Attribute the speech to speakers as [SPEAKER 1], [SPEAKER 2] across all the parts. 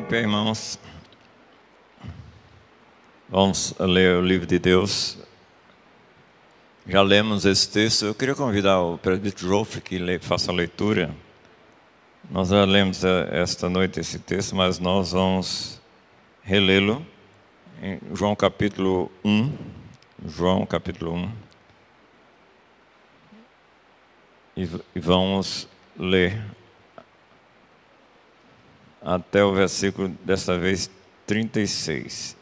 [SPEAKER 1] em pé, irmãos. Vamos ler o livro de Deus. Já lemos esse texto. Eu queria convidar o presbítero Joffre que faça a leitura. Nós já lemos esta noite esse texto, mas nós vamos relê-lo em João capítulo 1. João capítulo 1. E vamos ler até o versículo, desta vez, 36.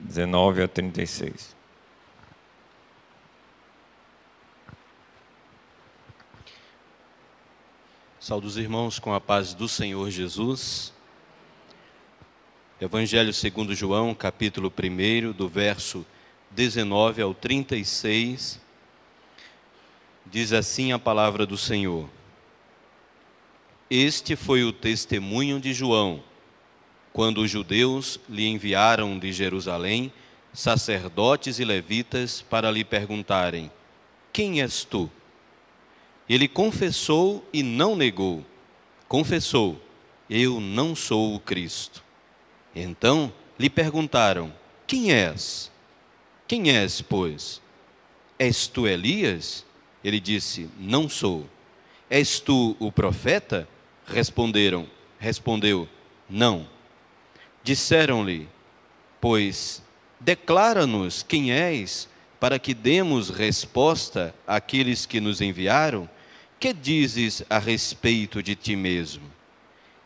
[SPEAKER 1] 19 a 36.
[SPEAKER 2] Saúdo os irmãos com a paz do Senhor Jesus. Evangelho segundo João, capítulo 1, do verso 19 ao 36. Diz assim a palavra do Senhor. Este foi o testemunho de João, quando os judeus lhe enviaram de Jerusalém sacerdotes e levitas para lhe perguntarem: quem és tu? Ele confessou e não negou. Confessou: eu não sou o Cristo. Então lhe perguntaram: quem és? Quem és, pois? És tu Elias? Ele disse: não sou. És tu o profeta? Respondeu: não. Disseram-lhe: pois declara-nos quem és, para que demos resposta àqueles que nos enviaram. Que dizes a respeito de ti mesmo?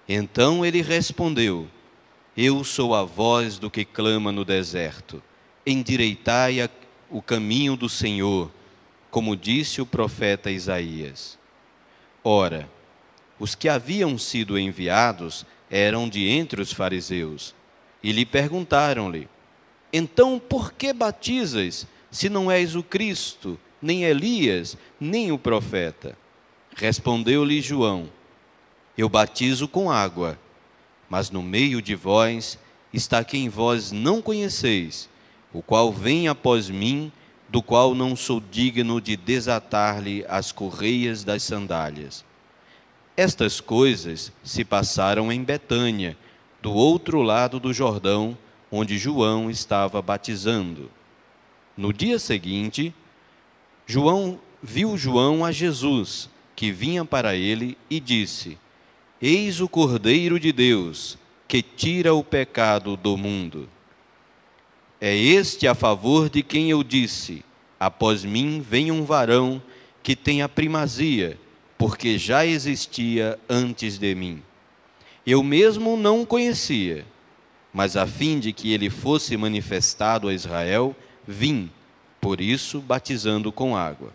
[SPEAKER 2] Então ele respondeu: eu sou a voz do que clama no deserto. Endireitai o caminho do Senhor, como disse o profeta Isaías. Ora, os que haviam sido enviados eram de entre os fariseus, e lhe perguntaram-lhe: então por que batizas, se não és o Cristo, nem Elias, nem o profeta? Respondeu-lhe João: eu batizo com água, mas no meio de vós está quem vós não conheceis, o qual vem após mim, do qual não sou digno de desatar-lhe as correias das sandálias. Estas coisas se passaram em Betânia, do outro lado do Jordão, onde João estava batizando. No dia seguinte, viu João a Jesus, que vinha para ele, e disse: eis o Cordeiro de Deus, que tira o pecado do mundo. É este a favor de quem eu disse: após mim vem um varão que tem a primazia, porque já existia antes de mim. Eu mesmo não o conhecia, mas a fim de que ele fosse manifestado a Israel, vim, por isso batizando com água.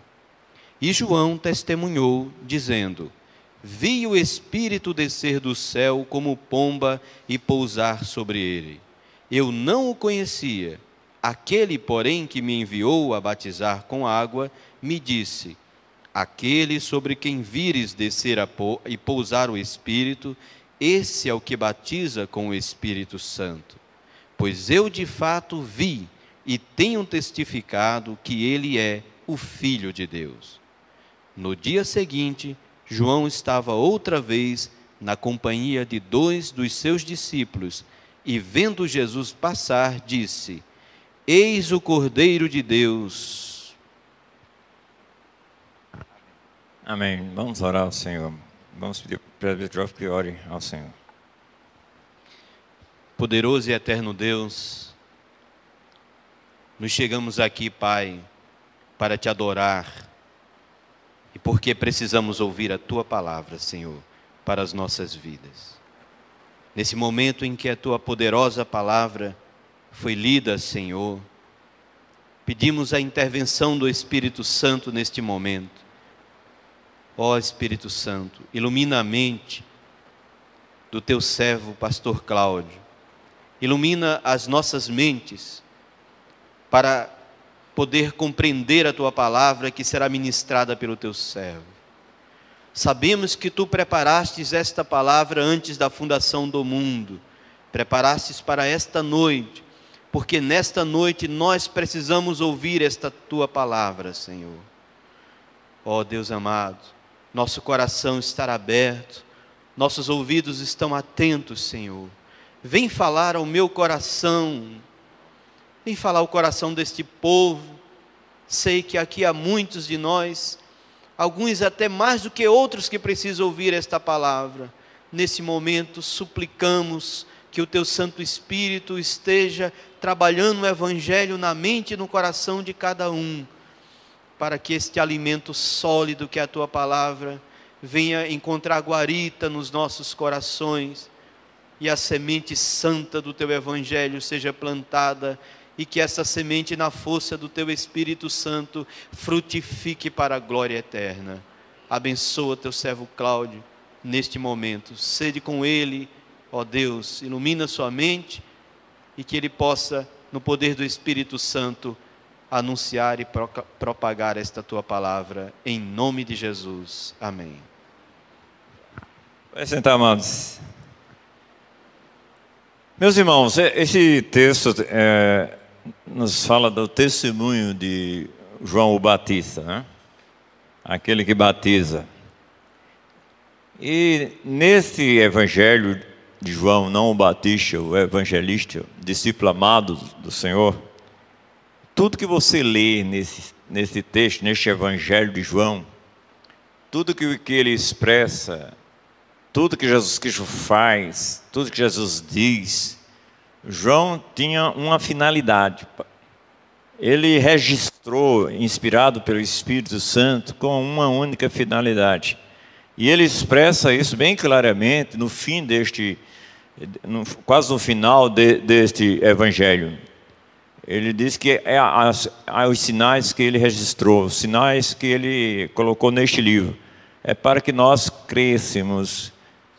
[SPEAKER 2] E João testemunhou, dizendo: vi o Espírito descer do céu como pomba e pousar sobre ele. Eu não o conhecia. Aquele, porém, que me enviou a batizar com água, me disse: aquele sobre quem vires descer e pousar o Espírito, esse é o que batiza com o Espírito Santo. Pois eu de fato vi e tenho testificado que ele é o Filho de Deus. No dia seguinte, João estava outra vez na companhia de 2 dos seus discípulos, e vendo Jesus passar, disse: eis o Cordeiro de Deus.
[SPEAKER 1] Amém. Vamos orar ao Senhor. Vamos pedir para o presbítero Joffre que ore ao Senhor.
[SPEAKER 2] Poderoso e eterno Deus, nos chegamos aqui, Pai, para te adorar, e porque precisamos ouvir a Tua palavra, Senhor, para as nossas vidas. Nesse momento em que a Tua poderosa palavra foi lida, Senhor, pedimos a intervenção do Espírito Santo neste momento. Ó Espírito Santo, ilumina a mente do Teu servo, pastor Cláudio. Ilumina as nossas mentes para poder compreender a Tua palavra que será ministrada pelo Teu servo. Sabemos que Tu preparastes esta palavra antes da fundação do mundo. Preparastes para esta noite, porque nesta noite nós precisamos ouvir esta Tua palavra, Senhor. Ó Deus amado, nosso coração estará aberto Nossos ouvidos estão atentos, Senhor. Vem falar ao meu coração. Vem falar ao coração deste povo. Sei que aqui há muitos de nós, alguns até mais do que outros que precisam ouvir esta palavra. Nesse momento, suplicamos que o Teu Santo Espírito esteja trabalhando o Evangelho na mente e no coração de cada um, para que este alimento sólido que é a Tua palavra venha encontrar guarita nos nossos corações e a semente santa do Teu Evangelho seja plantada e que essa semente na força do Teu Espírito Santo frutifique para a glória eterna. Abençoa Teu servo Cláudio neste momento, sede com ele, ó Deus, ilumina sua mente e que ele possa, no poder do Espírito Santo, anunciar e propagar esta Tua palavra, em nome de Jesus. Amém.
[SPEAKER 1] Vai sentar, amados. Meus irmãos, esse texto nos fala do testemunho de João o Batista, né? Aquele que batiza. E nesse evangelho de João, não o Batista, o evangelista, discípulo amado do Senhor, tudo que você lê nesse texto, neste evangelho de João, tudo que ele expressa, tudo que Jesus Cristo faz, tudo que Jesus diz, João tinha uma finalidade. Ele registrou, inspirado pelo Espírito Santo, com uma única finalidade. E ele expressa isso bem claramente no fim quase no final deste evangelho. Ele diz que os sinais que ele registrou, os sinais que ele colocou neste livro, é para que nós crêssemos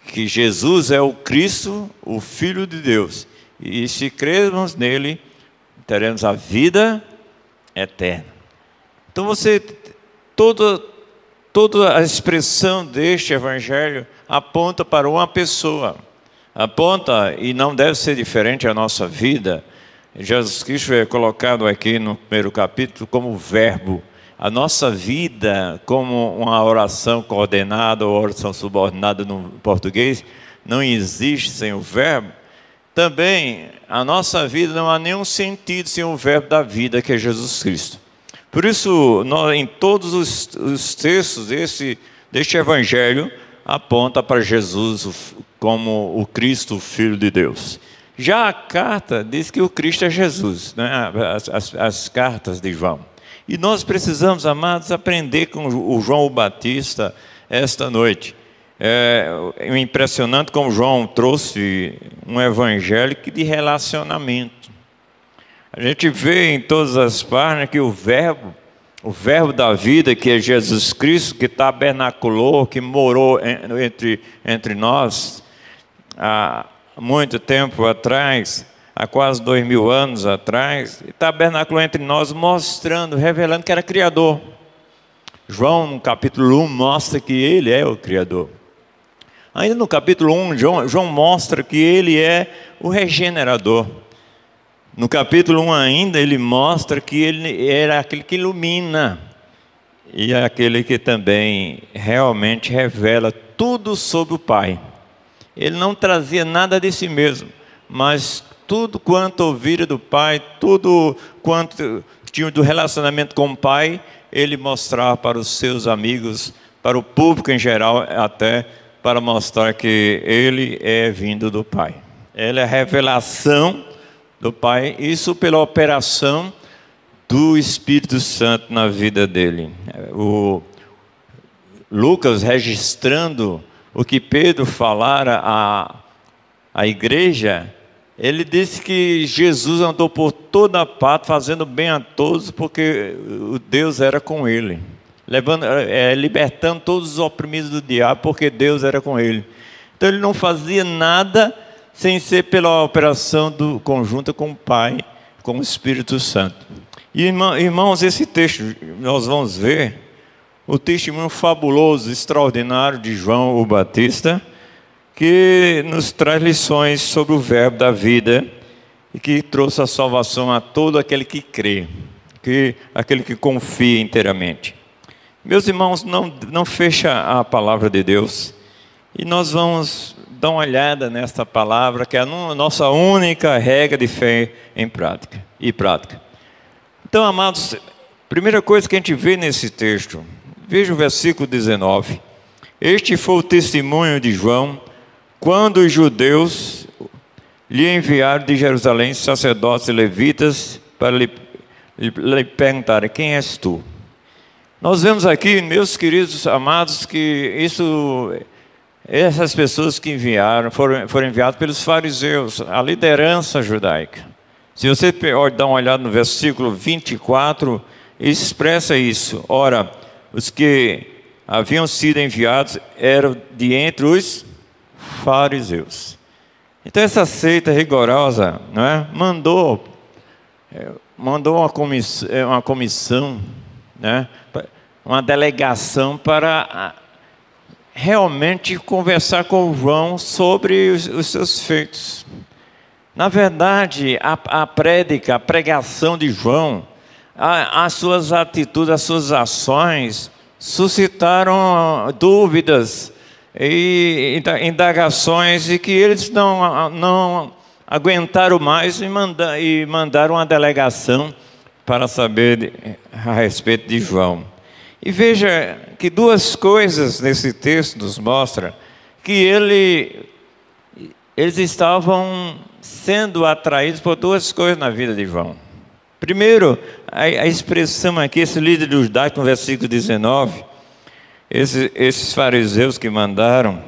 [SPEAKER 1] que Jesus é o Cristo, o Filho de Deus. E se crermos nele, teremos a vida eterna. Então toda a expressão deste evangelho aponta para uma pessoa. Aponta, e não deve ser diferente a nossa vida. Jesus Cristo é colocado aqui no primeiro capítulo como verbo. A nossa vida, como uma oração coordenada ou oração subordinada no português, não existe sem o verbo. Também a nossa vida não há nenhum sentido sem o verbo da vida, que é Jesus Cristo. Por isso, em todos os textos deste evangelho, aponta para Jesus como o Cristo, o Filho de Deus. Já a carta diz que o Cristo é Jesus, né? As cartas de João. E nós precisamos, amados, aprender com o João o Batista esta noite. É impressionante como João trouxe um evangelho de relacionamento. A gente vê em todas as páginas que o verbo da vida, que é Jesus Cristo, que tabernaculou, que morou entre nós há muito tempo atrás, há quase 2000 anos atrás, tabernaculou entre nós, mostrando, revelando que era Criador. João, no capítulo 1, mostra que Ele é o Criador. Ainda no capítulo 1, João mostra que Ele é o regenerador. No capítulo 1 ainda, ele mostra que Ele era aquele que ilumina. E é aquele que também realmente revela tudo sobre o Pai. Ele não trazia nada de si mesmo, mas tudo quanto ouvira do Pai, tudo quanto tinha do relacionamento com o Pai, Ele mostrava para os seus amigos, para o público em geral, até para mostrar que Ele é vindo do Pai. Ele é a revelação do Pai, isso pela operação do Espírito Santo na vida dele. O Lucas, registrando o que Pedro falara à igreja, ele disse que Jesus andou por toda parte, fazendo bem a todos, porque o Deus era com ele. Libertando todos os oprimidos do diabo, porque Deus era com ele. Então ele não fazia nada sem ser pela operação conjunta com o Pai, com o Espírito Santo. E irmãos, esse texto, nós vamos ver o testemunho fabuloso, extraordinário de João o Batista, que nos traz lições sobre o verbo da vida e que trouxe a salvação a todo aquele que crê, aquele que confia inteiramente. Meus irmãos, não fecha a palavra de Deus E nós vamos dar uma olhada nesta palavra, que é a nossa única regra de fé em prática. Então, amados, primeira coisa que a gente vê nesse texto, veja o versículo 19. Este foi o testemunho de João, quando os judeus lhe enviaram de Jerusalém sacerdotes e levitas para lhe perguntarem: quem és tu? Nós vemos aqui, meus queridos amados, que essas pessoas que foram enviadas pelos fariseus, a liderança judaica. Se você dar uma olhada no versículo 24, expressa isso. Ora, os que haviam sido enviados eram de entre os fariseus. Então essa seita rigorosa, não é? mandou uma comissão, né? Uma delegação para realmente conversar com João sobre os seus feitos. Na verdade, a pregação de João, as suas atitudes, as suas ações suscitaram dúvidas e indagações, e que eles não aguentaram mais e mandaram uma delegação para saber a respeito de João. E veja que duas coisas nesse texto nos mostram que eles estavam sendo atraídos por duas coisas na vida de João. Primeiro, a expressão aqui, esse líder judaico, no versículo 19, esses fariseus que mandaram,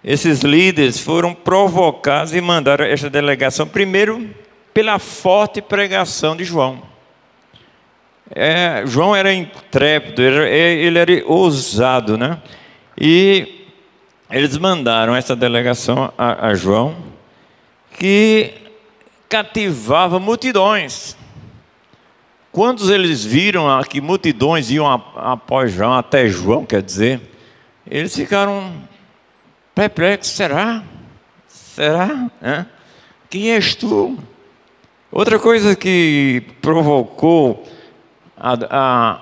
[SPEAKER 1] esses líderes foram provocados e mandaram esta delegação, primeiro, pela forte pregação de João. João era intrépido, ele era ousado, né? E eles mandaram essa delegação a João, que cativava multidões. Quando eles viram que multidões iam após João, até João, quer dizer, eles ficaram perplexos. Será? Quem és tu? Outra coisa que provocou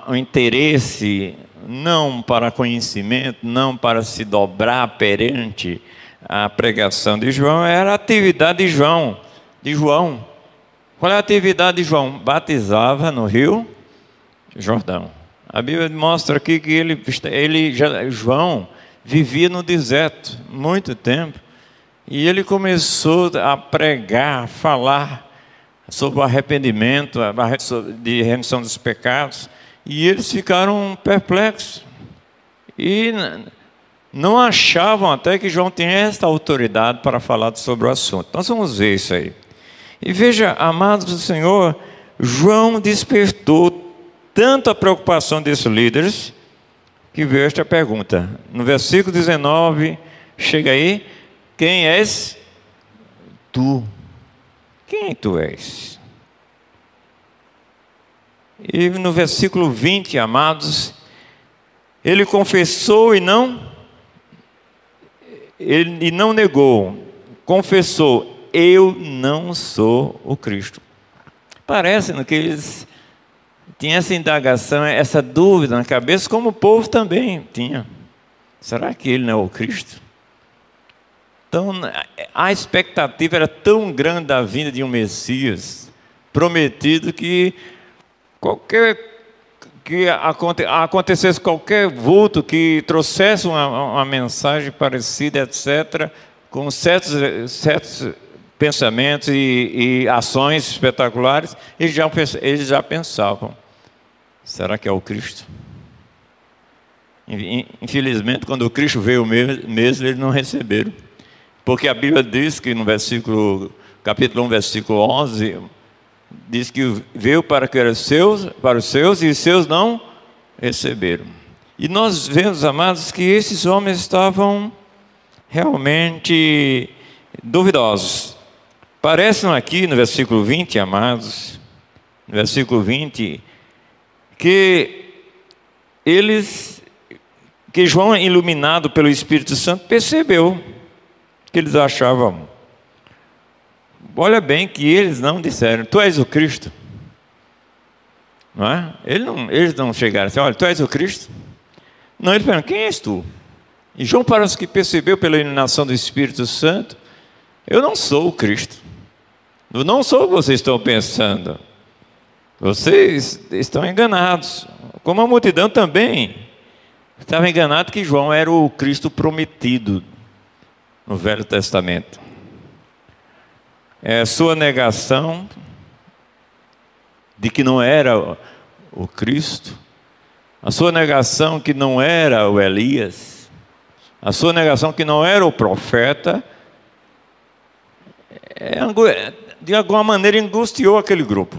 [SPEAKER 1] o interesse, não para conhecimento, não para se dobrar perante a pregação de João, era a atividade de João. Qual é a atividade de João? Batizava no Rio Jordão. A Bíblia mostra aqui que João vivia no deserto muito tempo, e ele começou a pregar, a falar sobre o arrependimento, de remissão dos pecados, e eles ficaram perplexos e não achavam até que João tinha esta autoridade para falar sobre o assunto. Nós vamos ver isso aí. E veja, amados do Senhor, João despertou tanto a preocupação desses líderes, que veio esta pergunta. No versículo 19, chega aí: quem és tu? Quem tu és? E no versículo 20, amados, ele confessou e não negou. Confessou: eu não sou o Cristo. Parece que eles tinham essa indagação, essa dúvida na cabeça, como o povo também tinha. Será que ele não é o Cristo? Então, a expectativa era tão grande da vinda de um Messias prometido, que acontecesse qualquer vulto que trouxesse uma mensagem parecida, etc., com certos pensamentos e ações espetaculares, eles já pensavam: será que é o Cristo? Infelizmente, quando o Cristo veio mesmo, eles não receberam. Porque a Bíblia diz que no capítulo 1, versículo 11, diz que veio para os seus, e os seus não receberam. E nós vemos, amados, que esses homens estavam realmente duvidosos. Parece-nos aqui no versículo 20, amados, no versículo 20, que João, iluminado pelo Espírito Santo, percebeu que eles achavam. Olha bem que eles não disseram: tu és o Cristo. Não é? Eles não chegaram assim: olha, tu és o Cristo. Não, eles falaram: quem és tu? E João parece que percebeu pela iluminação do Espírito Santo: eu não sou o Cristo. Eu não sou o que vocês estão pensando. Vocês estão enganados. Como a multidão também estava enganada que João era o Cristo prometido no Velho Testamento. É a sua negação de que não era o Cristo, a sua negação que não era o Elias, a sua negação que não era o profeta, de alguma maneira angustiou aquele grupo.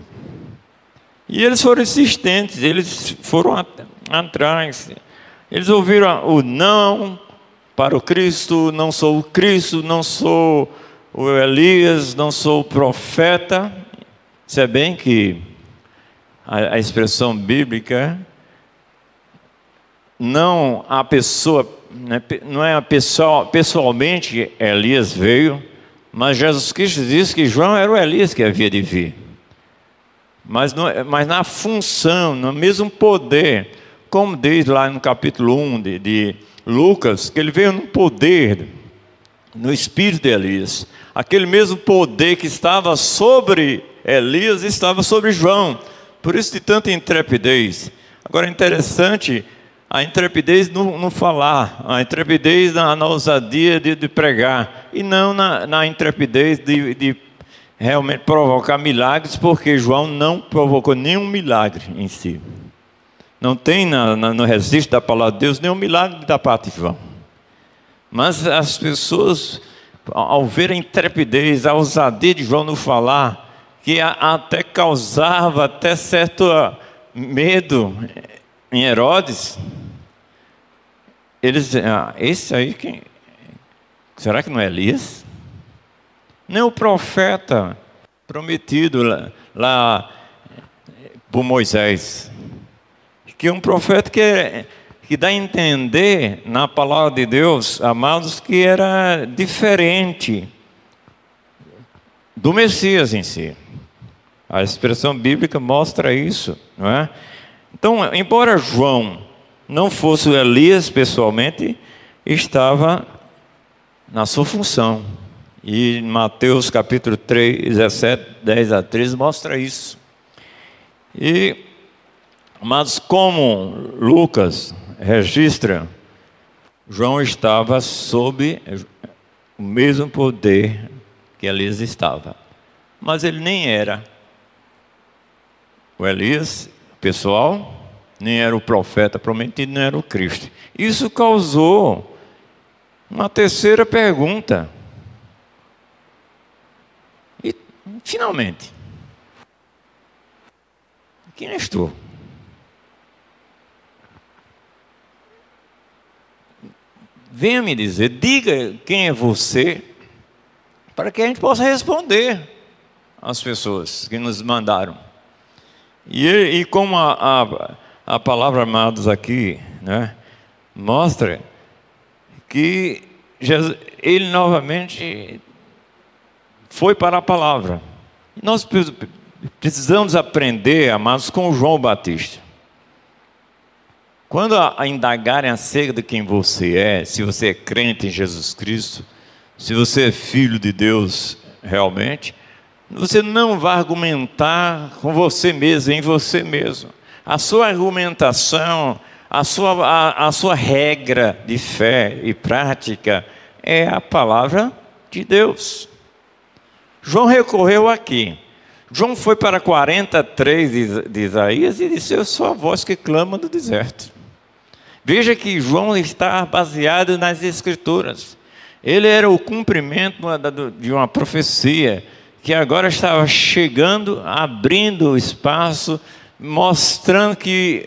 [SPEAKER 1] E eles foram insistentes, eles foram atrás. Eles ouviram o não para o Cristo: não sou o Cristo, não sou o Elias, não sou o profeta. Se é bem que a expressão bíblica, não a pessoa, não é a pessoa, pessoalmente Elias veio, mas Jesus Cristo disse que João era o Elias que havia de vir. Mas na função, no mesmo poder, como diz lá no capítulo 1 de Lucas, que ele veio no poder, no espírito de Elias. Aquele mesmo poder que estava sobre Elias estava sobre João. Por isso de tanta intrepidez. Agora é interessante a intrepidez no falar, a intrepidez na ousadia de pregar, e não na intrepidez de realmente provocar milagres, porque João não provocou nenhum milagre em si. Não tem no registro da palavra de Deus nenhum milagre da parte de João. Mas as pessoas, ao ver a intrepidez, a ousadia de João no falar, que até causava até certo medo em Herodes, eles dizem: esse aí, será que não é Elias? Nem o profeta prometido lá por Moisés, que é um profeta que dá a entender na palavra de Deus, amados, que era diferente do Messias em si. A expressão bíblica mostra isso, não é? Então, embora João não fosse o Elias pessoalmente, estava na sua função. E Mateus capítulo 3, 17, 10 a 13 mostra isso. Mas como Lucas registra, João estava sob o mesmo poder que Elias estava. Mas ele nem era o Elias pessoal, nem era o profeta prometido, nem era o Cristo. Isso causou uma terceira pergunta. E, finalmente, quem és tu? Venha me dizer, diga quem é você, para que a gente possa responder às pessoas que nos mandaram. E como a palavra, amados, aqui, né, mostra que Jesus, ele novamente foi para a palavra. Nós precisamos aprender, amados, com João Batista. Quando a indagarem acerca de quem você é, se você é crente em Jesus Cristo, se você é filho de Deus realmente, você não vai argumentar com você mesmo, em você mesmo. A sua argumentação, a sua regra de fé e prática é a palavra de Deus. João recorreu aqui. João foi para 43 de Isaías e disse: eu sou a voz que clama no deserto. Veja que João está baseado nas Escrituras. Ele era o cumprimento de uma profecia que agora estava chegando, abrindo o espaço, mostrando que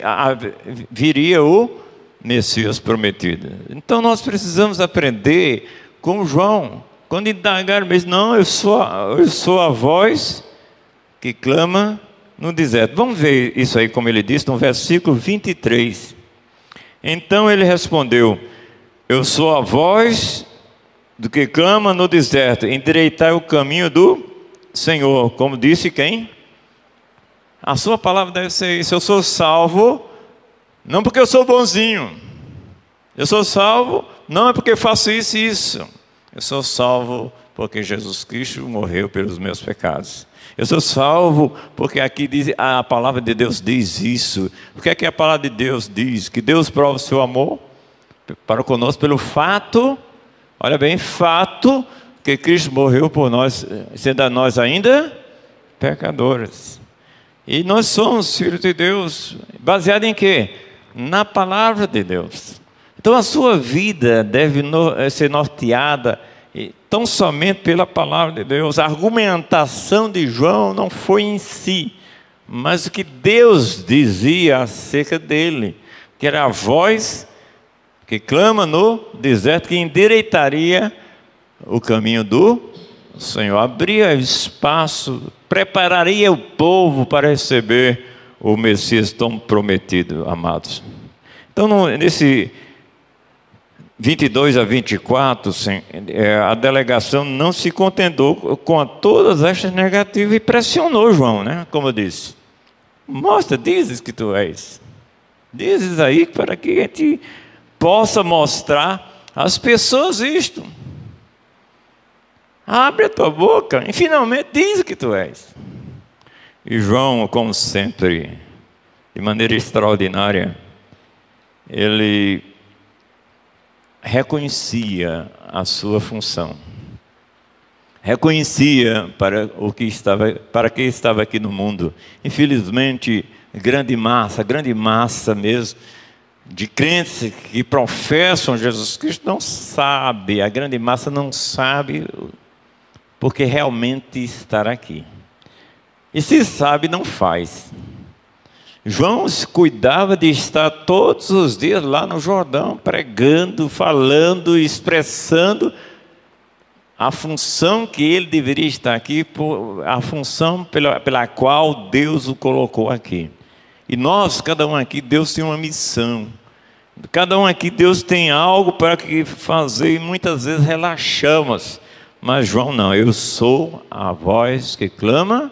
[SPEAKER 1] viria o Messias prometido. Então nós precisamos aprender com João. Quando indagaram mesmo, não, eu sou a voz que clama no deserto. Vamos ver isso aí, como ele disse, no versículo 23. Então ele respondeu: eu sou a voz do que clama no deserto, endireitai o caminho do Senhor. Como disse quem? A sua palavra deve ser isso. Eu sou salvo, não porque eu sou bonzinho. Eu sou salvo não é porque eu faço isso e isso. Eu sou salvo porque Jesus Cristo morreu pelos meus pecados. Eu sou salvo porque aqui diz, a palavra de Deus diz isso. O que é que a palavra de Deus diz? Que Deus prova o seu amor para conosco pelo fato, olha bem, fato que Cristo morreu por nós, sendo nós ainda pecadores. E nós somos filhos de Deus, baseado em quê? Na palavra de Deus. Então a sua vida deve ser norteada tão somente pela palavra de Deus. A argumentação de João não foi em si, mas o que Deus dizia acerca dele, que era a voz que clama no deserto, que endireitaria o caminho do Senhor, abria espaço, prepararia o povo para receber o Messias tão prometido, amados. Então, nesse 22 a 24, a delegação não se contentou com todas estas negativas e pressionou João, né? Como eu disse, mostra, dizes que tu és, dizes aí para que a gente possa mostrar às pessoas isto. Abre a tua boca e finalmente diz que tu és. E João, como sempre, de maneira extraordinária, ele reconhecia a sua função, reconhecia para que estava aqui no mundo. Infelizmente, grande massa mesmo, de crentes que professam Jesus Cristo não sabe, a grande massa não sabe porque realmente estar aqui. E se sabe, não faz. João se cuidava de estar todos os dias lá no Jordão, pregando, falando, expressando a função que ele deveria estar aqui, a função pela qual Deus o colocou aqui. E nós, cada um aqui, Deus tem uma missão. Cada um aqui, Deus tem algo para fazer e muitas vezes relaxamos. Mas João não, eu sou a voz que clama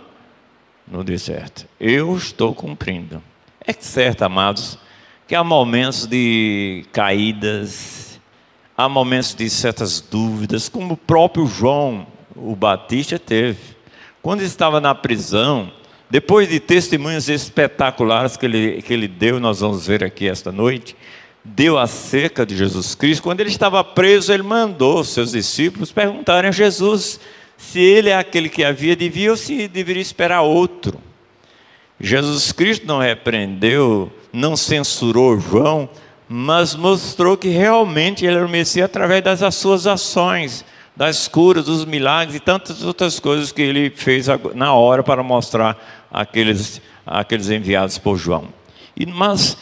[SPEAKER 1] no deserto. Eu estou cumprindo. É certo, amados, que há momentos de caídas, há momentos de certas dúvidas, como o próprio João, o Batista, teve. Quando estava na prisão, depois de testemunhos espetaculares que ele deu, nós vamos ver aqui esta noite, deu acerca de Jesus Cristo. Quando ele estava preso, ele mandou seus discípulos perguntarem a Jesus se ele é aquele que havia de vir ou se deveria esperar outro. Jesus Cristo não repreendeu, não censurou João, mas mostrou que realmente ele era o Messias através das suas ações, das curas, dos milagres e tantas outras coisas que ele fez na hora para mostrar aqueles enviados por João. Mas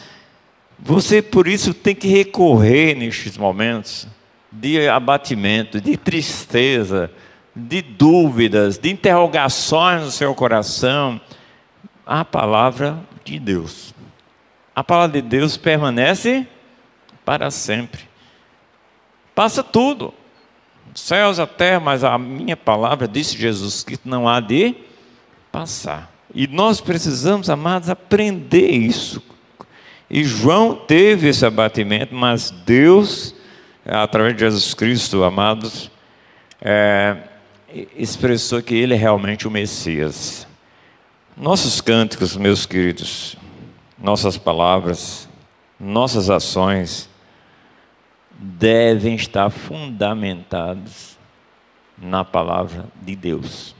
[SPEAKER 1] você, por isso, tem que recorrer nestes momentos de abatimento, de tristeza, de dúvidas, de interrogações no seu coração, à palavra de Deus. A palavra de Deus permanece para sempre. Passa tudo, céus, a terra, mas a minha palavra, disse Jesus, que não há de passar. E nós precisamos, amados, aprender isso. E João teve esse abatimento, mas Deus, através de Jesus Cristo, amados, expressou que ele é realmente o Messias. Nossos cânticos, meus queridos, nossas palavras, nossas ações devem estar fundamentadas na palavra de Deus.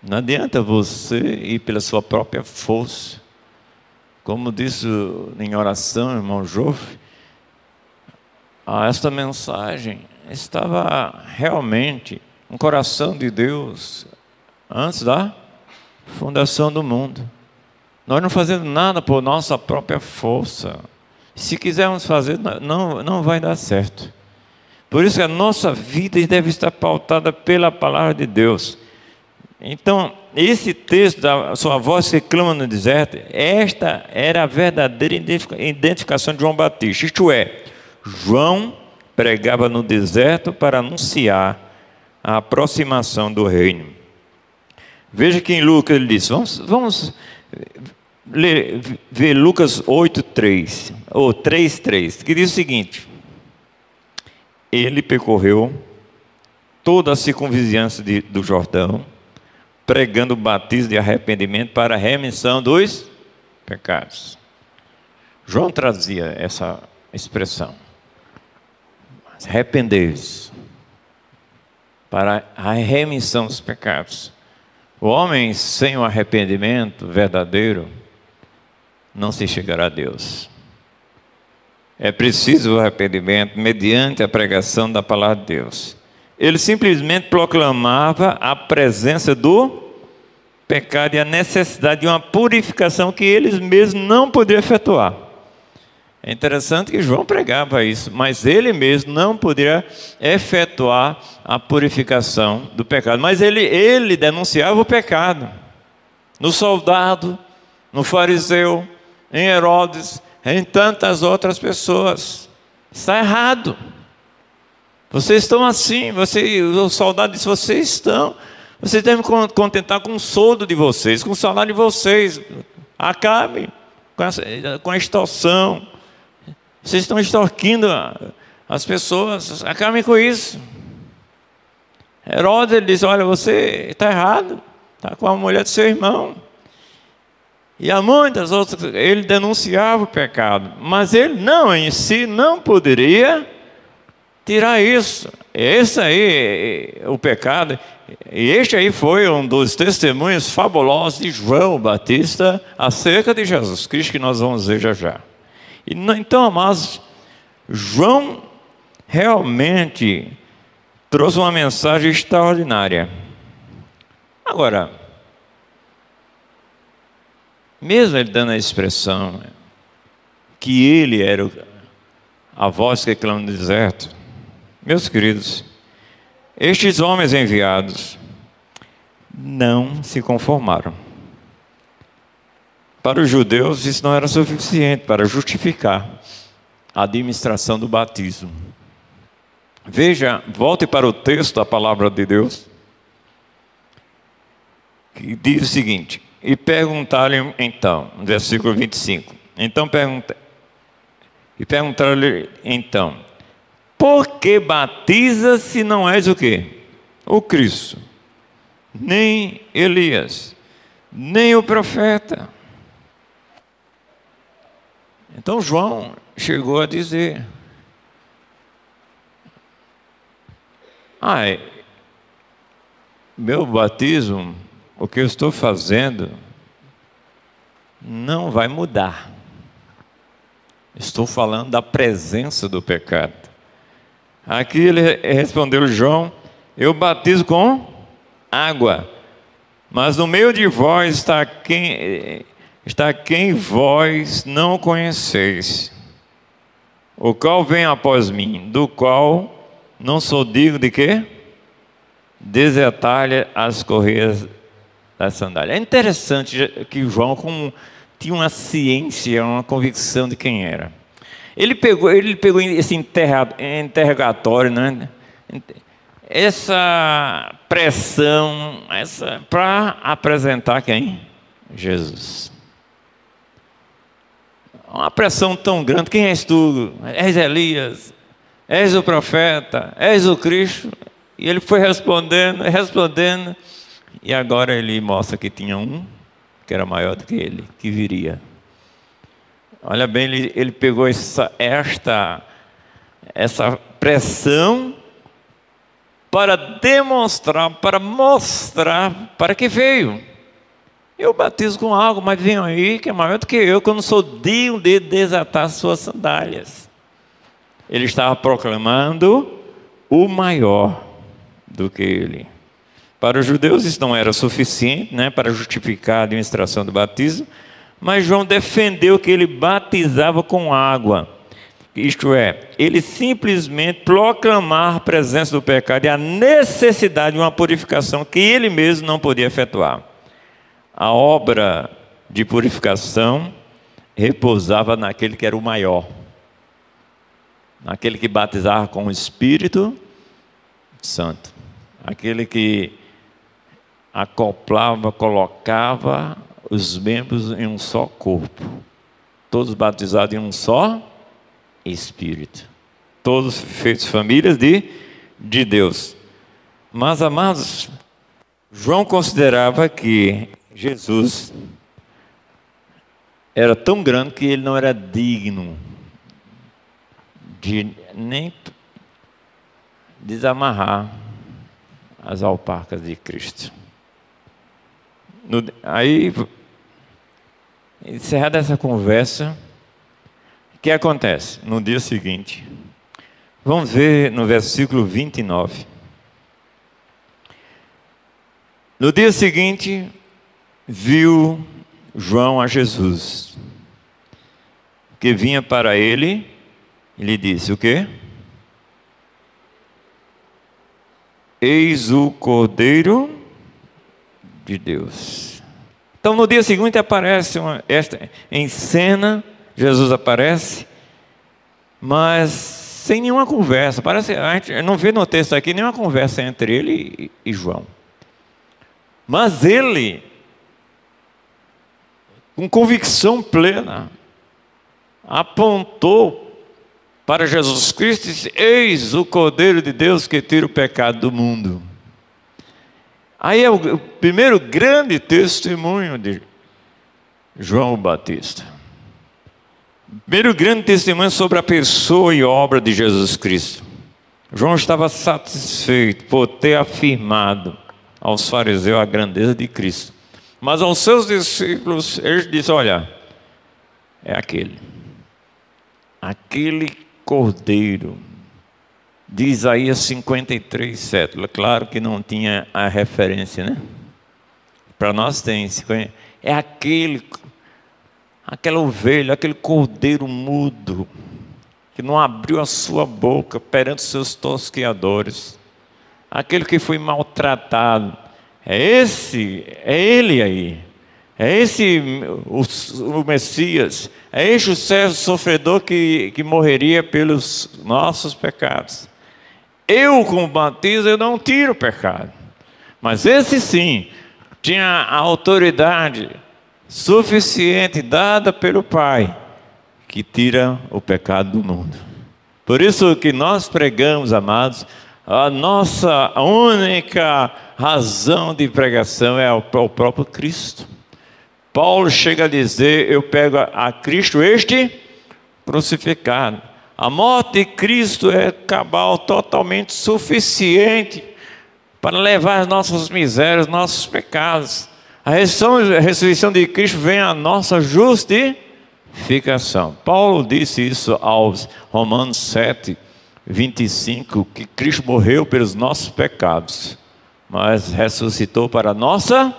[SPEAKER 1] Não adianta você ir pela sua própria força. Como disse em oração, irmão Jofre, esta mensagem estava realmente no coração de Deus antes da fundação do mundo. Nós não fazemos nada por nossa própria força. Se quisermos fazer, não vai dar certo. Por isso que a nossa vida deve estar pautada pela palavra de Deus. Então, esse texto da sua voz que clama no deserto, esta era a verdadeira identificação de João Batista. Isto é, João pregava no deserto para anunciar a aproximação do reino. Veja que em Lucas ele diz, vamos ver Lucas 8:3, ou 3:3, que diz o seguinte: ele percorreu toda a circunvizinhança do Jordão, pregando o batismo de arrependimento para a remissão dos pecados. João trazia essa expressão: arrependei-vos, para a remissão dos pecados. O homem sem o arrependimento verdadeiro não se chegará a Deus. É preciso o arrependimento mediante a pregação da palavra de Deus. Ele simplesmente proclamava a presença do pecado e a necessidade de uma purificação que eles mesmos não podiam efetuar. É interessante que João pregava isso, mas ele mesmo não poderia efetuar a purificação do pecado. Mas ele denunciava o pecado no soldado, no fariseu, em Herodes, em tantas outras pessoas. Está errado. Vocês estão assim. O soldado disse: vocês devem contentar com o soldo de vocês, com o salário de vocês. Acabe com a extorsão. Vocês estão extorquindo as pessoas. Acabem com isso. Herodes, ele disse: olha, você está errado, está com a mulher do seu irmão. E há muitas outras. Ele denunciava o pecado, mas ele em si não poderia tirar isso. Esse aí, o pecado, e este aí foi um dos testemunhos fabulosos de João Batista acerca de Jesus Cristo, que nós vamos ver já já. Então, amados, João realmente trouxe uma mensagem extraordinária. Agora, mesmo ele dando a expressão que ele era a voz que clama no deserto, meus queridos, estes homens enviados não se conformaram. Para os judeus isso não era suficiente para justificar a administração do batismo. Veja, volte para o texto da palavra de Deus, que diz o seguinte: e perguntaram-lhe então, no versículo 25, perguntaram-lhe então, por que batiza se não és o quê? O Cristo, nem Elias, nem o profeta. Então João chegou a dizer: meu batismo, o que eu estou fazendo, não vai mudar. Estou falando da presença do pecado. Aqui ele respondeu, João: eu batizo com água, mas no meio de vós está quem vós não conheceis, o qual vem após mim, do qual não sou digno de quê? Desatar-lhe as correias da sandália. É interessante que João tinha uma ciência, uma convicção de quem era. Ele pegou esse interrogatório, né? Essa pressão, para apresentar quem? Jesus. Uma pressão tão grande: quem és tu? És Elias? És o profeta? És o Cristo? E ele foi respondendo, e agora ele mostra que tinha um que era maior do que ele, que viria. Olha bem, ele pegou essa pressão para demonstrar, para mostrar para que veio. Eu batizo com água, mas vem aí que é maior do que eu não sou digno de desatar suas sandálias. Ele estava proclamando o maior do que ele. Para os judeus isso não era suficiente, né, para justificar a administração do batismo, mas João defendeu que ele batizava com água. Isto é, ele simplesmente proclamar a presença do pecado e a necessidade de uma purificação que ele mesmo não podia efetuar. A obra de purificação repousava naquele que era o maior, naquele que batizava com o Espírito Santo, aquele que acoplava, colocava os membros em um só corpo, todos batizados em um só Espírito, todos feitos famílias de Deus. Mas, amados, João considerava que Jesus era tão grande que ele não era digno de nem desamarrar as alparcas de Cristo. Aí, encerrada essa conversa, o que acontece? No dia seguinte, vamos ver no versículo 29. No dia seguinte, viu João a Jesus, que vinha para ele, e lhe disse o quê? Eis o Cordeiro de Deus. Então no dia seguinte aparece em cena, Jesus aparece, mas sem nenhuma conversa. Parece, a gente não vê no texto aqui nenhuma conversa entre ele e João. Mas ele, com convicção plena, apontou para Jesus Cristo e disse: eis o Cordeiro de Deus que tira o pecado do mundo. Aí é o primeiro grande testemunho de João Batista. Primeiro grande testemunho sobre a pessoa e obra de Jesus Cristo. João estava satisfeito por ter afirmado aos fariseus a grandeza de Cristo. Mas aos seus discípulos, ele disse: olha, é aquele Cordeiro de Isaías 53:7. Claro que não tinha a referência, né? Para nós tem. É aquela ovelha, aquele cordeiro mudo, que não abriu a sua boca perante os seus tosqueadores, aquele que foi maltratado. É ele aí. É esse o Messias. É este o servo sofredor que morreria pelos nossos pecados. Eu, como batizo, eu não tiro o pecado. Mas esse sim, tinha a autoridade suficiente dada pelo Pai, que tira o pecado do mundo. Por isso que nós pregamos, amados, a nossa única razão de pregação é o próprio Cristo. Paulo chega a dizer: eu pego a Cristo este crucificado. A morte de Cristo é cabal, totalmente suficiente para levar as nossas misérias, nossos pecados. A ressurreição de Cristo vem a nossa justificação. Paulo disse isso aos Romanos 7:25, que Cristo morreu pelos nossos pecados, mas ressuscitou para a nossa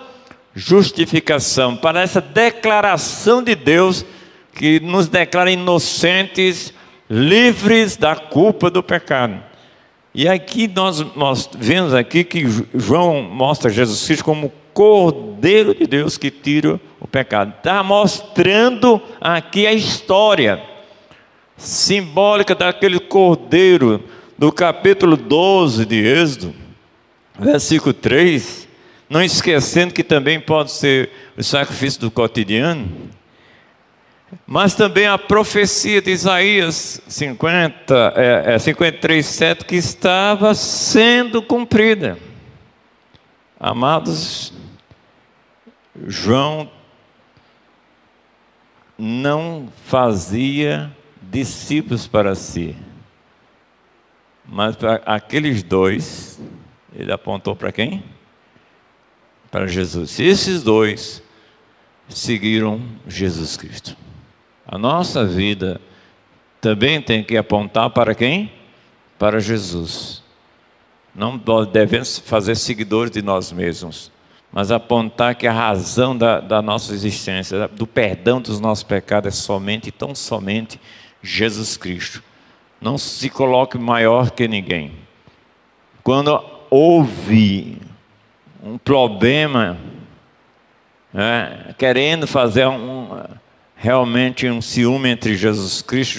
[SPEAKER 1] justificação, para essa declaração de Deus que nos declara inocentes, livres da culpa do pecado. E aqui nós vemos aqui que João mostra Jesus Cristo como Cordeiro de Deus que tira o pecado. Está mostrando aqui a história simbólica daquele Cordeiro do capítulo 12 de Êxodo, versículo 3, não esquecendo que também pode ser o sacrifício do cotidiano, mas também a profecia de Isaías 53:7, que estava sendo cumprida. Amados, João não fazia discípulos para si, mas para aqueles dois, ele apontou para quem? Para Jesus. E esses dois seguiram Jesus Cristo. A nossa vida também tem que apontar para quem? Para Jesus. Não devemos fazer seguidores de nós mesmos, mas apontar que a razão da nossa existência, do perdão dos nossos pecados, é somente e tão somente Jesus Cristo. Não se coloque maior que ninguém. Quando houve um problema, querendo fazer realmente um ciúme entre Jesus Cristo e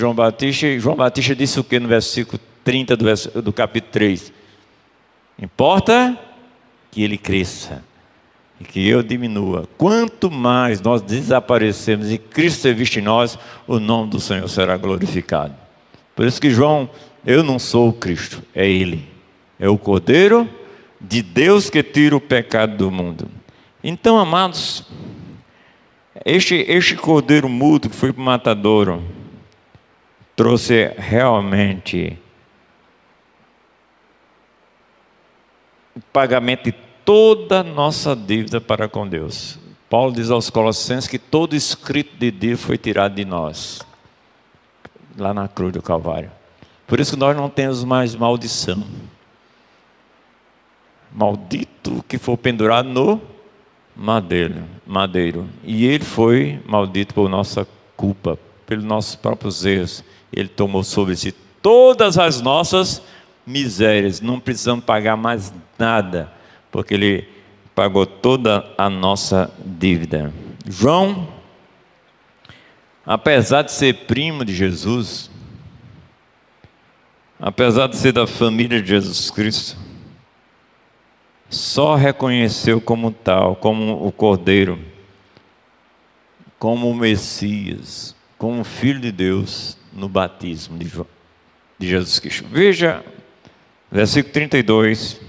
[SPEAKER 1] João Batista disse o que no versículo 30 do capítulo 3? Importa que ele cresça e que eu diminua. Quanto mais nós desaparecemos e Cristo ser visto em nós, o nome do Senhor será glorificado. Por isso que João eu não sou o Cristo, é Ele. É o Cordeiro de Deus que tira o pecado do mundo. Então, amados, este cordeiro mudo que foi para o matadouro trouxe realmente o pagamento de toda a nossa dívida para com Deus. Paulo diz aos Colossenses que todo escrito de Deus foi tirado de nós, lá na cruz do Calvário. Por isso que nós não temos mais maldição. Maldito que for pendurado no madeiro. E ele foi maldito por nossa culpa, pelos nossos próprios erros. Ele tomou sobre si todas as nossas misérias. Não precisamos pagar mais nada, porque ele pagou toda a nossa dívida. João, apesar de ser primo de Jesus, apesar de ser da família de Jesus Cristo, só reconheceu como tal, como o Cordeiro, como o Messias, como o Filho de Deus, no batismo de Jesus Cristo. Veja, versículo 32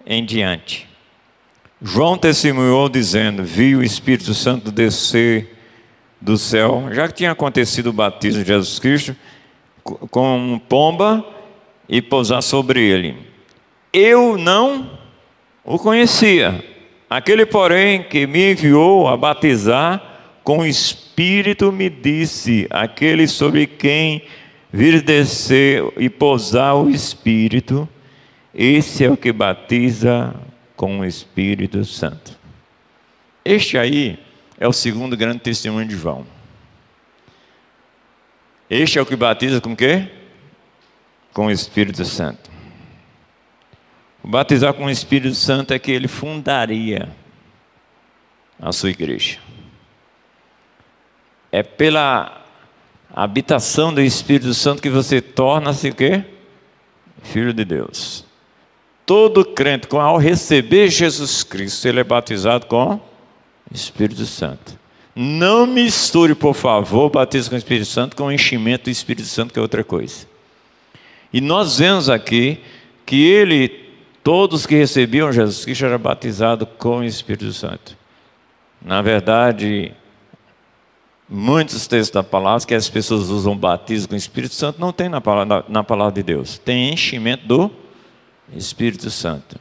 [SPEAKER 1] em diante. João testemunhou dizendo: vi o Espírito Santo descer do céu, já que tinha acontecido o batismo de Jesus Cristo, com pomba, e pousar sobre ele. Eu não o conhecia. Aquele, porém, que me enviou a batizar com o Espírito me disse: aquele sobre quem vir descer e pousar o Espírito, esse é o que batiza com o Espírito Santo. Este aí é o segundo grande testemunho de João. Este é o que batiza com o quê? Com o Espírito Santo. O batizar com o Espírito Santo é que ele fundaria a sua igreja. É pela habitação do Espírito Santo que você torna-se o quê? Filho de Deus. Todo crente, ao receber Jesus Cristo, ele é batizado com o Espírito Santo. Não misture, por favor, o batismo com o Espírito Santo com o enchimento do Espírito Santo, que é outra coisa. E nós vemos aqui que todos que recebiam Jesus Cristo eram batizados com o Espírito Santo. Na verdade, muitos textos da palavra que as pessoas usam batismo com o Espírito Santo não tem na palavra de Deus. Tem enchimento do Espírito Santo.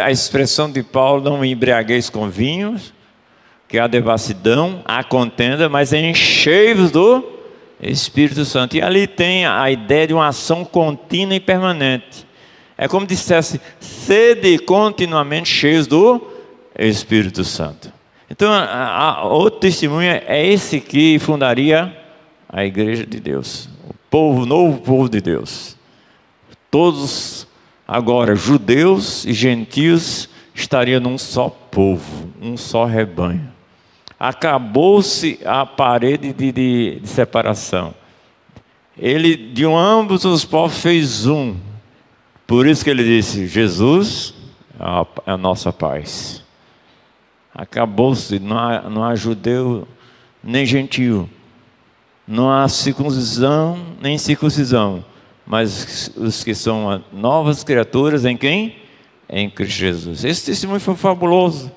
[SPEAKER 1] A expressão de Paulo: não embriagueis com vinhos, que há devassidão, há contenda, mas enchei-vos do Espírito Santo. E ali tem a ideia de uma ação contínua e permanente. É como dissesse: sede continuamente cheios do Espírito Santo. Então, outro testemunho é esse que fundaria a igreja de Deus, o novo povo de Deus. Todos agora, judeus e gentios, estariam num só povo, um só rebanho. Acabou-se a parede de separação. Ele, de ambos os povos, fez um. Por isso que ele disse: Jesus é a nossa paz. Acabou-se, não há judeu nem gentio, não há circuncisão nem circuncisão, mas os que são novas criaturas em quem? Em Cristo Jesus. Esse testemunho foi fabuloso.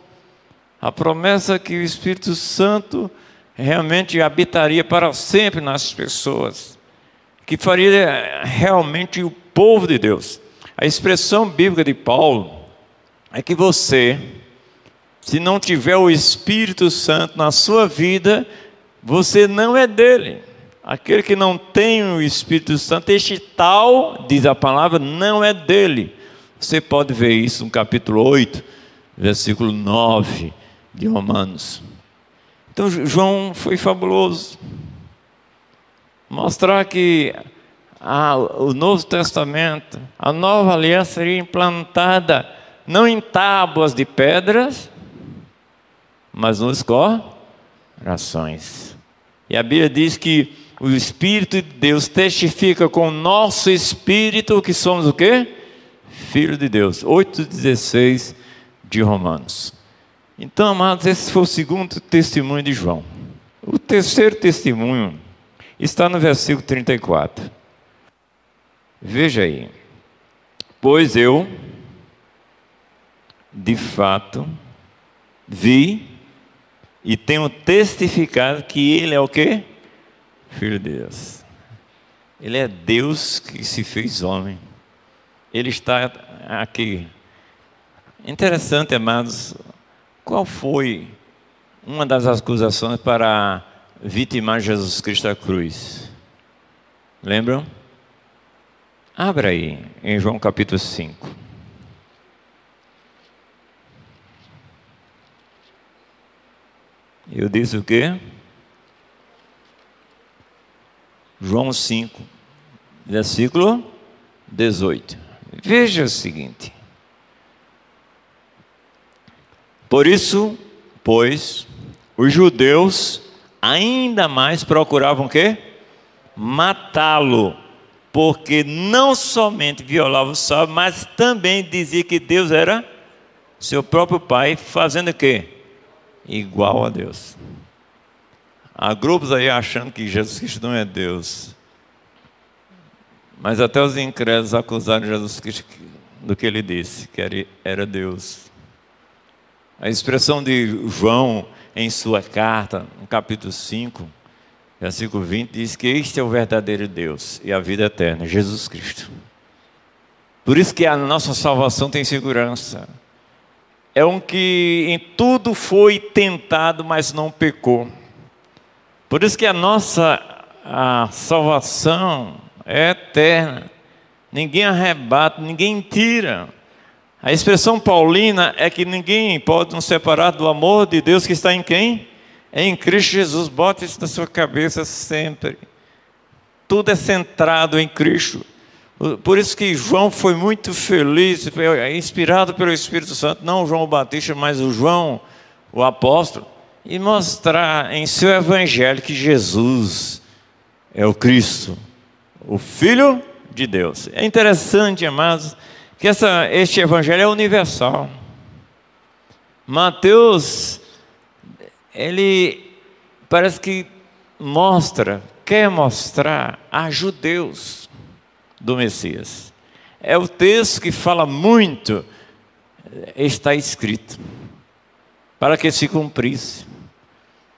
[SPEAKER 1] A promessa que o Espírito Santo realmente habitaria para sempre nas pessoas, que faria realmente o povo de Deus. A expressão bíblica de Paulo é que você, se não tiver o Espírito Santo na sua vida, você não é dele. Aquele que não tem o Espírito Santo, este tal, diz a palavra, não é dele. Você pode ver isso no capítulo 8, versículo 9 de Romanos. Então João foi fabuloso. Mostrar que o Novo Testamento, a nova aliança seria implantada não em tábuas de pedras, mas nos corações. E a Bíblia diz que o Espírito de Deus testifica com o nosso espírito que somos o quê? Filho de Deus. 8,16 de Romanos. Então, amados, esse foi o segundo testemunho de João. O terceiro testemunho está no versículo 34. Veja aí. Pois eu, de fato, vi e tenho testificado que ele é o quê? Filho de Deus. Ele é Deus que se fez homem. Ele está aqui. Interessante, amados, qual foi uma das acusações para vitimar Jesus Cristo à cruz? Lembram? Abra aí, em João capítulo 5. Eu disse o quê? João 5, versículo 18. Veja o seguinte. Por isso, pois, os judeus ainda mais procuravam o quê? Matá-lo, porque não somente violava o sábado, mas também dizia que Deus era seu próprio Pai, fazendo o quê? Igual a Deus. Há grupos aí achando que Jesus Cristo não é Deus. Mas até os incrédulos acusaram Jesus Cristo do que ele disse, que era Deus. A expressão de João em sua carta, no capítulo 5, versículo 20, diz que este é o verdadeiro Deus e a vida eterna, Jesus Cristo. Por isso que a nossa salvação tem segurança. É um que em tudo foi tentado, mas não pecou. Por isso que a salvação é eterna. Ninguém arrebata, ninguém tira. A expressão paulina é que ninguém pode nos separar do amor de Deus que está em quem? Em Cristo Jesus. Bote isso na sua cabeça sempre. Tudo é centrado em Cristo. Por isso que João foi muito feliz, foi inspirado pelo Espírito Santo, não o João Batista, mas o João, o apóstolo, e mostrar em seu evangelho que Jesus é o Cristo, o Filho de Deus. É interessante, amados, que este evangelho é universal. Mateus, ele parece que quer mostrar a judeus do Messias. É o texto que fala muito, está escrito, para que se cumprisse.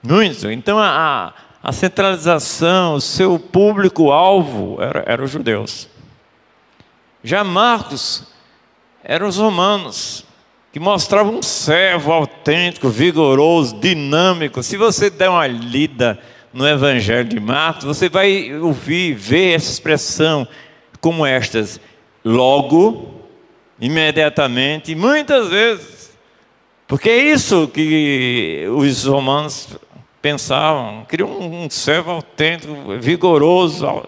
[SPEAKER 1] Muito. Então a centralização, o seu público-alvo era os judeus. Já Marcos eram os romanos, que mostravam um servo autêntico, vigoroso, dinâmico. Se você der uma lida no Evangelho de Marcos, você vai ouvir, ver essa expressão como estas: logo, imediatamente, muitas vezes. Porque é isso que os romanos pensavam, queriam um servo autêntico, vigoroso,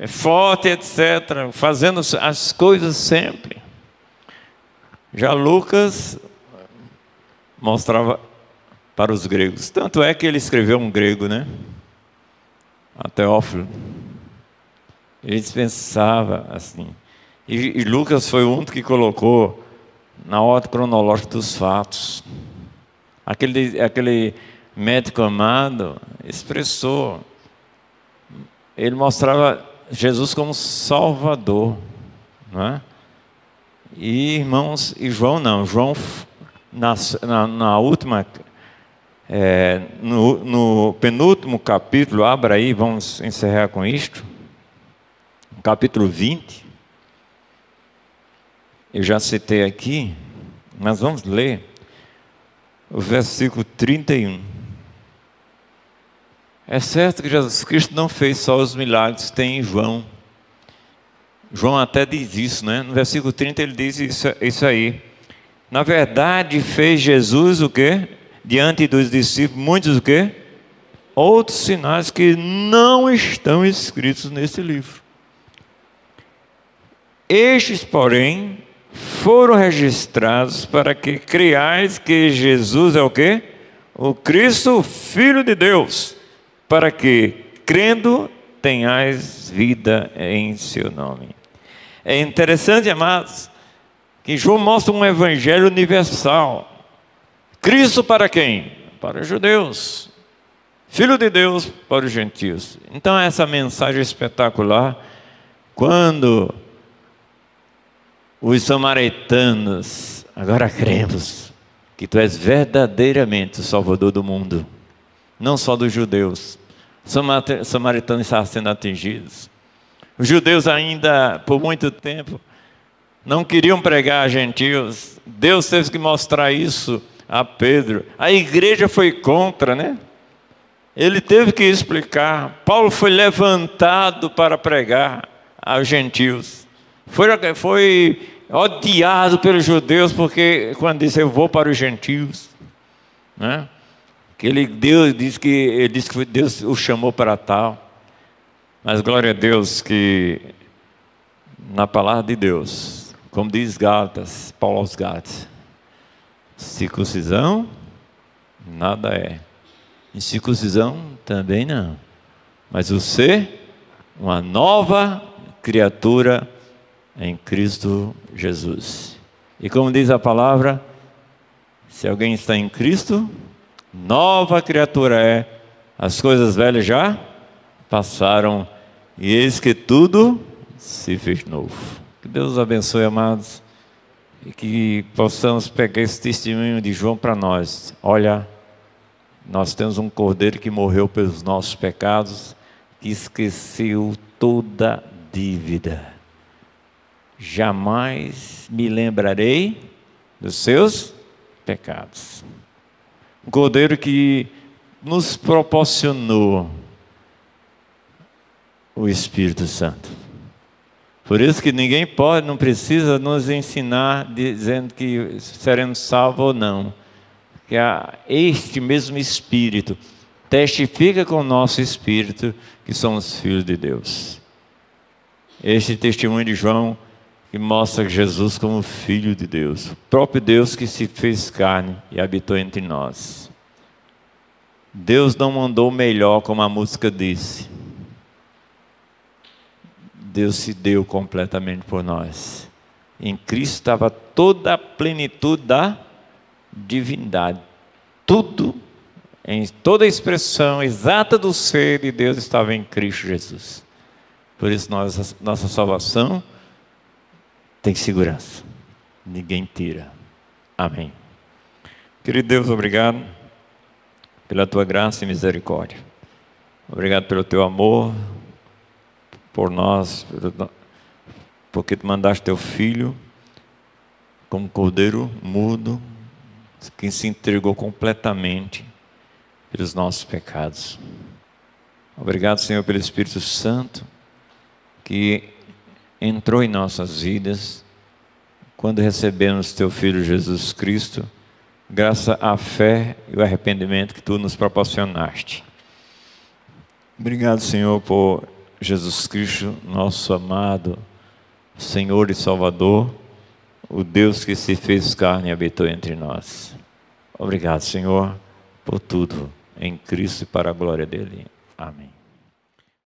[SPEAKER 1] forte, etc., fazendo as coisas sempre. Já Lucas mostrava para os gregos, tanto é que ele escreveu um grego, né? A Teófilo. Ele pensava assim. E Lucas foi o único que colocou na ordem cronológica dos fatos. Aquele médico amado expressou, ele mostrava Jesus como Salvador, não é? E irmãos, e João não, João na última, no penúltimo capítulo, abra aí, vamos encerrar com isto, capítulo 20, eu já citei aqui, mas vamos ler o versículo 31. É certo que Jesus Cristo não fez só os milagres, tem em João. João até diz isso, né? No versículo 30 ele diz isso aí. Na verdade, fez Jesus o quê? Diante dos discípulos, muitos o quê? Outros sinais que não estão escritos nesse livro. Estes, porém, foram registrados para que creiais que Jesus é o quê? O Cristo, Filho de Deus, para que, crendo, tenhais vida em seu nome. É interessante, amados, que João mostra um evangelho universal. Cristo para quem? Para os judeus. Filho de Deus para os gentios. Então essa mensagem espetacular Quando os samaritanos, agora cremos que tu és verdadeiramente o Salvador do mundo, não só dos judeus. Os samaritanos estavam sendo atingidos. Os judeus ainda, por muito tempo, não queriam pregar a gentios. Deus teve que mostrar isso a Pedro. A igreja foi contra, né? Ele teve que explicar. Paulo foi levantado para pregar aos gentios. Foi odiado pelos judeus, porque quando disse eu vou para os gentios, né? Que ele disse que Deus o chamou para tal. Mas glória a Deus que na palavra de Deus, como diz Gálatas, Paulo aos Gálatas, circuncisão nada é, incircuncisão também não, mas o ser uma nova criatura em Cristo Jesus. E como diz a palavra, se alguém está em Cristo, nova criatura é, as coisas velhas já passaram, e eis que tudo se fez novo. Que Deus os abençoe, amados, e que possamos pegar esse testemunho de João para nós. Olha, nós temos um Cordeiro que morreu pelos nossos pecados, que esqueceu toda dívida. Jamais me lembrarei dos seus pecados. Um Cordeiro que nos proporcionou o Espírito Santo. Por isso que ninguém pode, não precisa nos ensinar dizendo que seremos salvos ou não. Que este mesmo Espírito testifica com o nosso Espírito que somos filhos de Deus. Este testemunho de João que mostra Jesus como Filho de Deus, o próprio Deus que se fez carne e habitou entre nós. Deus não mandou melhor, como a música disse. Deus se deu completamente por nós. Em Cristo estava toda a plenitude da divindade. Tudo, em toda a expressão exata do ser de Deus estava em Cristo Jesus. Por isso nossa salvação tem segurança. Ninguém tira. Amém. Querido Deus, obrigado pela tua graça e misericórdia. Obrigado pelo teu amor por nós, porque tu mandaste teu filho como cordeiro mudo, que se entregou completamente pelos nossos pecados. Obrigado, Senhor, pelo Espírito Santo que entrou em nossas vidas quando recebemos teu Filho Jesus Cristo, graças à fé e o arrependimento que tu nos proporcionaste. Obrigado, Senhor, por Jesus Cristo, nosso amado Senhor e Salvador, o Deus que se fez carne e habitou entre nós. Obrigado, Senhor, por tudo, em Cristo e para a glória dele. Amém.